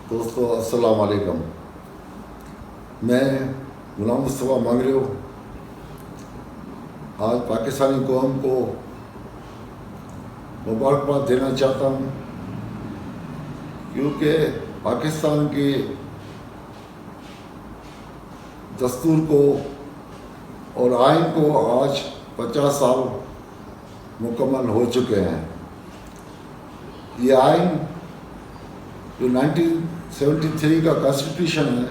دوستو السلام علیکم. میں غلام مصطفیٰ مانگریو آج پاکستانی قوم کو مبارکباد دینا چاہتا ہوں، کیونکہ پاکستان کے دستور کو اور آئین کو آج 50 سال مکمل ہو چکے ہیں. یہ آئین جو 1973 کا کانسٹیٹیوشن ہے،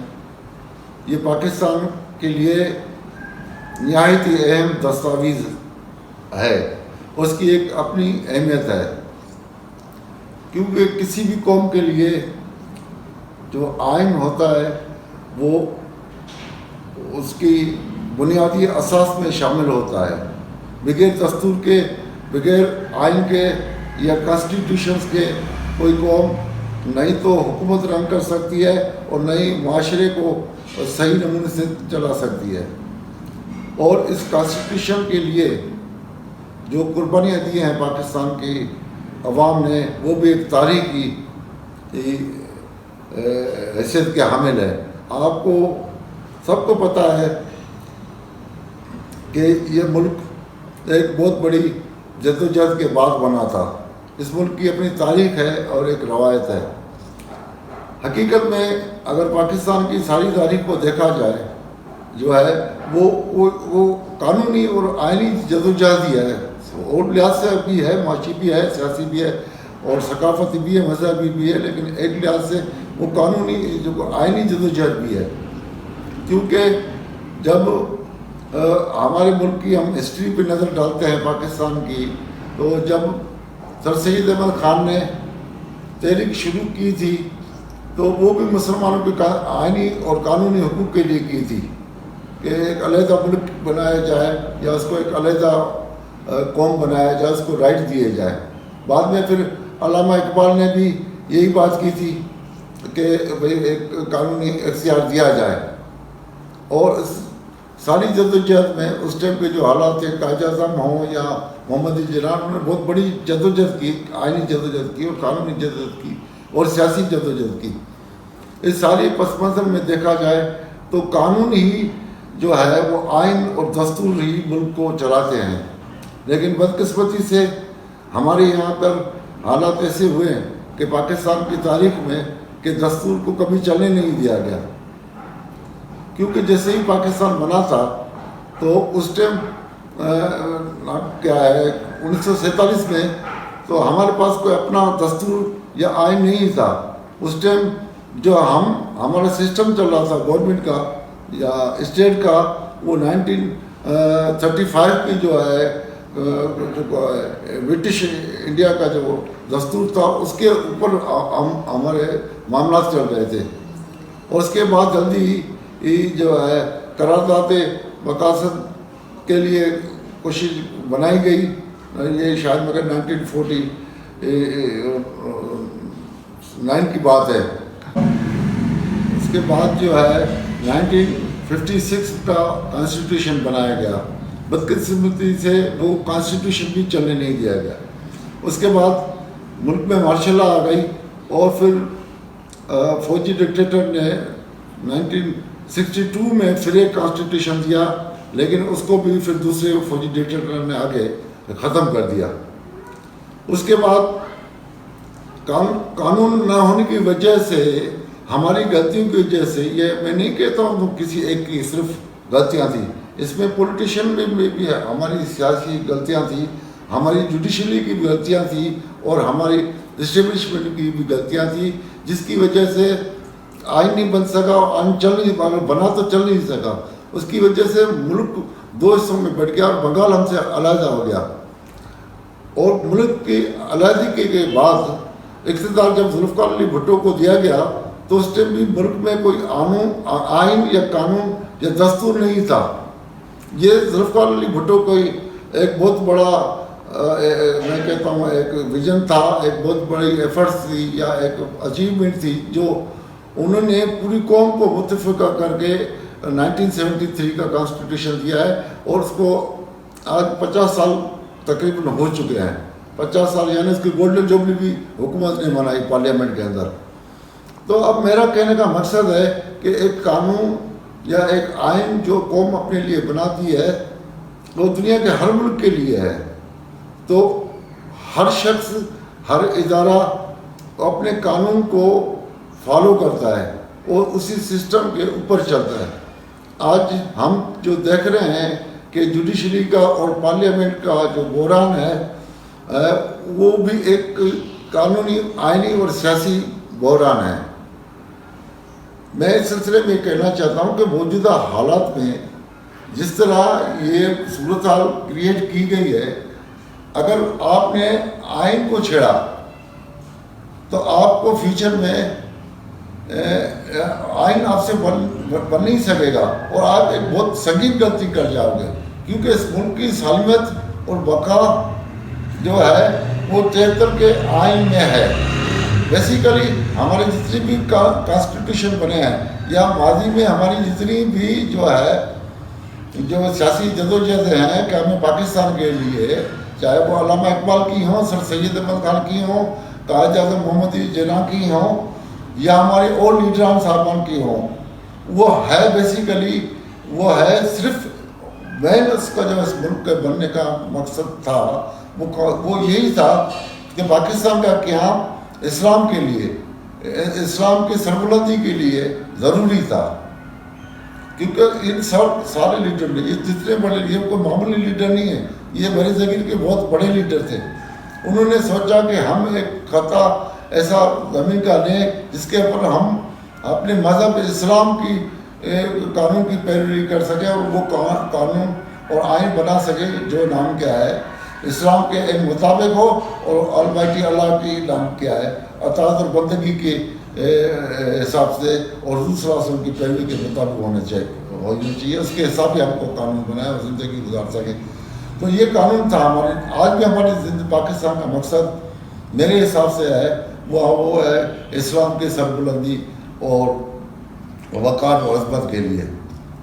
یہ پاکستان کے لیے نہایت ہی اہم دستاویز ہے. اس کی ایک اپنی اہمیت ہے، کیونکہ کسی بھی قوم کے لیے جو آئین ہوتا ہے وہ اس کی بنیادی اساس میں شامل ہوتا ہے. بغیر دستور کے، بغیر آئین کے یا کانسٹیٹیوشنز کے کوئی قوم نہیں تو حکومت رنگ کر سکتی ہے اور نہ ہی معاشرے کو صحیح نمونے سے چلا سکتی ہے. اور اس کانسٹیٹیوشن کے لیے جو قربانیاں دی ہیں پاکستان کی عوام نے، وہ بھی ایک تاریخی حیثیت کے حامل ہے. آپ کو سب کو پتہ ہے کہ یہ ملک ایک بہت بڑی جدوجہد کے بعد بنا تھا. اس ملک کی اپنی تاریخ ہے اور ایک روایت ہے. حقیقت میں اگر پاکستان کی ساری تاریخ کو دیکھا جائے جو ہے وہ قانونی اور آئینی جدوجہد ہی ہے. اور لحاظ سے بھی ہے، معاشی بھی ہے، سیاسی بھی ہے اور ثقافتی بھی ہے، مذہبی بھی ہے، لیکن ایک لحاظ سے وہ قانونی جو آئینی جدوجہد بھی ہے. کیونکہ جب ہمارے ملک کی ہم ہسٹری پہ نظر ڈالتے ہیں پاکستان کی، تو جب سر سید احمد خان نے تحریک شروع کی تھی تو وہ بھی مسلمانوں کے آئینی اور قانونی حقوق کے لیے کی تھی کہ ایک علیحدہ ملک بنایا جائے یا اس کو ایک علیحدہ قوم بنایا جائے، اس کو رائٹ دیے جائے. بعد میں پھر علامہ اقبال نے بھی یہی بات کی تھی کہ بھئی ایک قانونی اختیار دیا جائے. اور اس ساری جدوجہد میں اس ٹائم کے جو حالات تھے، قائد اعظم ہوں یا محمد علی جناح، انہوں نے بہت بڑی جدوجہد کی، آئینی جدوجہد کی اور قانونی جدوجہد کی اور سیاسی جدوجہد کی. اس ساری پس منظر میں دیکھا جائے تو قانون ہی جو ہے وہ آئین اور دستور ہی ملک کو چلاتے ہیں. لیکن بدقسمتی سے ہمارے یہاں پر حالات ایسے ہوئے ہیں کہ پاکستان کی تاریخ میں کہ دستور کو کبھی چلنے نہیں دیا گیا. کیونکہ جیسے ہی پاکستان بنا تھا تو اس ٹائم کیا ہے 1947 میں تو ہمارے پاس کوئی اپنا دستور یا آئین نہیں تھا. اس ٹائم جو ہمارا سسٹم چل رہا تھا گورنمنٹ کا یا اسٹیٹ کا، وہ 1935 کی جو ہے برٹش انڈیا کا جو دستور تھا، اس کے اوپر ہمارے معاملات چل رہے تھے. اور اس کے بعد جلدی ہی جو ہے قرارداد مقاصد کے لیے کوشش بنائی گئی. یہ شاید مگر 1949 کی بات ہے. اس کے بعد جو ہے 1956 کا کانسٹیٹیوشن بنایا گیا. بدقسمتی سے وہ کانسٹیٹیوشن بھی چلنے نہیں دیا گیا. اس کے بعد ملک میں مارشل لا آ گئی اور پھر فوجی ڈکٹیٹر نے 1962 میں پھر ایک کانسٹیٹیوشن دیا، لیکن اس کو بھی پھر دوسرے فوجی ڈکٹیٹر نے آگے ختم کر دیا. اس کے بعد قانون نہ ہونے کی وجہ سے، ہماری غلطیوں کی وجہ سے، یہ میں نہیں کہتا ہوں تو کسی ایک کی صرف غلطیاں تھیں، اس میں پولیٹیشین میں بھی ہے، ہماری سیاسی غلطیاں تھیں، ہماری جوڈیشری کی بھی غلطیاں تھیں اور ہماری اسٹیبلشمنٹ کی بھی غلطیاں تھیں، جس کی وجہ سے آئین نہیں بن سکا. آئین چل نہیں پا، بنا تو چل نہیں سکا. اس کی وجہ سے ملک دو حصوں میں بٹ گیا اور بنگال ہم سے علیحدہ ہو گیا. اور ملک کی علیحدگی کے بعد اقتدار جب ذوالفقار علی بھٹو کو دیا گیا تو اس ٹائم بھی ملک میں کوئی آئین یا قانون یا دستور نہیں تھا. یہ ذوالفقار علی بھٹو کو ایک بہت بڑا میں کہتا ہوں ایک ویژن تھا، ایک بہت بڑی ایفرٹس تھی یا ایک اچیومنٹ تھی جو انہوں نے پوری قوم کو متفقہ کر کے 1973 کا کانسٹیٹیوشن دیا ہے. اور اس کو آج 50 سال تقریباً ہو چکے ہیں. 50 سال یعنی اس کی گولڈن جوبلی بھی حکومت نے منائی پارلیمنٹ کے اندر. تو اب میرا کہنے کا مقصد ہے کہ ایک قانون یا ایک آئین جو قوم اپنے لیے بناتی ہے وہ دنیا کے ہر ملک کے لیے ہے. تو ہر شخص ہر ادارہ اپنے قانون کو فالو کرتا ہے اور اسی سسٹم کے اوپر چلتا ہے. آج ہم جو دیکھ رہے ہیں کہ جوڈیشری کا اور پارلیمنٹ کا جو بحران ہے وہ بھی ایک قانونی آئینی اور سیاسی بحران ہے. میں اس سلسلے میں کہنا چاہتا ہوں کہ موجودہ حالات میں جس طرح یہ صورتحال کریٹ کی گئی ہے، اگر آپ نے آئین کو چھیڑا تو آپ کو فیوچر میں آئین آپ سے بن نہیں سکے گا اور آپ ایک بہت سنگین غلطی کر جاؤ گے، کیونکہ اس ملک کی سالمیت اور بقا جو ہے وہ 73 کے آئین میں ہے. بیسیکلی ہمارے جتنی بھی کانسٹیٹیوشن بنے ہیں یا ماضی میں ہماری جتنی بھی جو سیاسی جدوجہد ہیں کہ ہمیں پاکستان کے لیے، چاہے وہ علامہ اقبال کی ہوں، سر سید احمد خان کی ہوں، قائد اعظم محمد علی جناح کی ہوں یا ہمارے اور لیڈران صاحبان کی ہوں، وہ ہے بیسیکلی وہ ہے صرف مین اس کا جو اس ملک کے بننے کا مقصد تھا وہ یہی تھا کہ پاکستان کا قیام اسلام کے لیے، اسلام کی سربلندی کے لیے ضروری تھا. کیونکہ ان سارے لیڈر نے، یہ جتنے بڑے، یہ کوئی معمولی لیڈر نہیں ہے، یہ بڑے صغیر کے بہت بڑے لیڈر تھے. انہوں نے سوچا کہ ہم ایک خطہ ایسا زمین کا لیں جس کے اوپر ہم اپنے مذہب اسلام کی قانون کی پیروی کر سکیں اور وہ قانون اور آئین بنا سکیں جو نام کیا ہے اسلام کے مطابق ہو اور المائٹی اللہ کی نام کیا ہے اطاعت اور بندگی کے حساب سے اور حضور صلی اللہ علیہ وسلم کی پیروی کے مطابق ہونی چاہیے. اس کے حساب سے ہم کو قانون بنایا اور زندگی گزار سکیں. تو یہ قانون تھا ہمارے. آج بھی ہماری پاکستان کا مقصد میرے حساب سے ہے وہ ہے اسلام کی سربلندی اور وقار و عظمت کے لیے.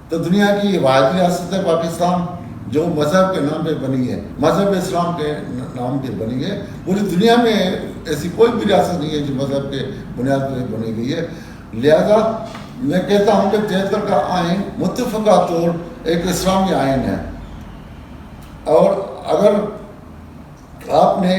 تو دنیا کی واحد ریاست ہے پاکستان جو مذہب کے نام پہ بنی ہے، مذہب اسلام کے نام پہ بنی ہے. پوری دنیا میں ایسی کوئی بھی ریاست نہیں ہے جو مذہب کے بنیاد پہ بنی گئی ہے. لہذا میں کہتا ہوں کہ 73 کا آئین متفقہ طور ایک اسلامی آئین ہے، اور اگر آپ نے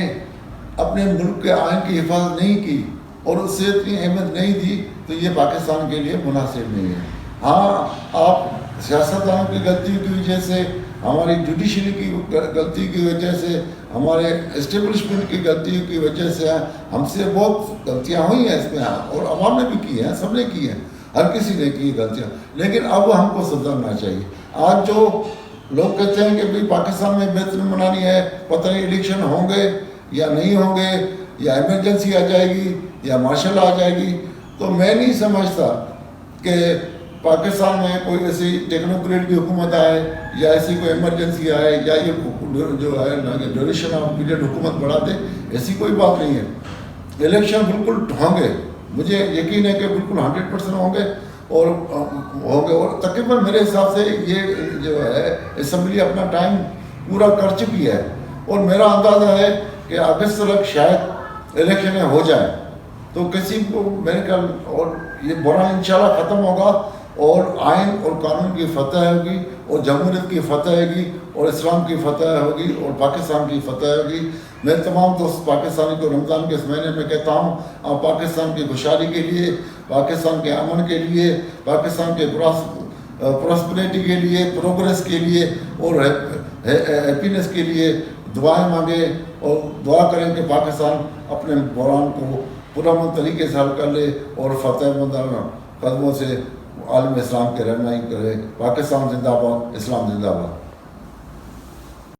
اپنے ملک کے آئین کی حفاظت نہیں کی اور اس سے اتنی اہمیت نہیں دی تو یہ پاکستان کے لیے مناسب نہیں ہے. ہاں، آپ سیاستدانوں کی غلطی کی وجہ سے، ہماری جوڈیشری کی غلطی کی وجہ سے، ہمارے اسٹیبلشمنٹ کی غلطی کی وجہ سے ہم سے بہت غلطیاں ہوئی ہیں اس میں، اور عوام نے بھی کی ہیں، سب نے کی ہیں، ہر کسی نے کی غلطیاں. لیکن اب ہم کو سدھرنا چاہیے. آج جو لوگ کہتے ہیں کہ بھائی پاکستان میں بہتری منانی ہے، پتہ نہیں الیکشن ہوں گے یا نہیں ہوں گے، یا ایمرجنسی آ جائے گی یا مارشل آ جائے گی، تو میں نہیں سمجھتا کہ پاکستان میں کوئی ایسی ٹیکنوکریٹ کی حکومت آئے یا ایسی کوئی ایمرجنسی آئے یا یہ جو ہے ڈیوریشن آف پیریڈ حکومت بڑھا دے. ایسی کوئی بات نہیں ہے. الیکشن بالکل ہوں گے، مجھے یقین ہے کہ بالکل 100% ہوں گے اور تقریباً میرے حساب سے یہ جو ہے اسمبلی اپنا ٹائم پورا کر چکی ہے، اور میرا اندازہ ہے کہ اگست تک شاید الیکشنیں ہو جائیں. تو کسی کو میرے خیال اور یہ بحران انشاءاللہ ختم ہوگا اور آئین اور قانون کی فتح ہوگی اور جمہوریت کی فتح ہوگی اور اسلام کی فتح ہوگی اور پاکستان کی فتح ہوگی. میں تمام دوست پاکستانی کو رمضان کے اس مہینے میں کہتا ہوں، آپ پاکستان کی خوشحالی کے لیے، پاکستان کے امن کے لیے، پاکستان کے پراسپریٹی کے لیے، پروگریس کے لیے اور ہیپینس کے لیے دعائیں مانگیں اور دعا کریں کہ پاکستان اپنے بحران کو پرامن طریقے سے حل کر لے اور فتح مندانہ قدموں سے عالم اسلام کے رہنمائی کرے. پاکستان زندہ باد، اسلام زندہ باد.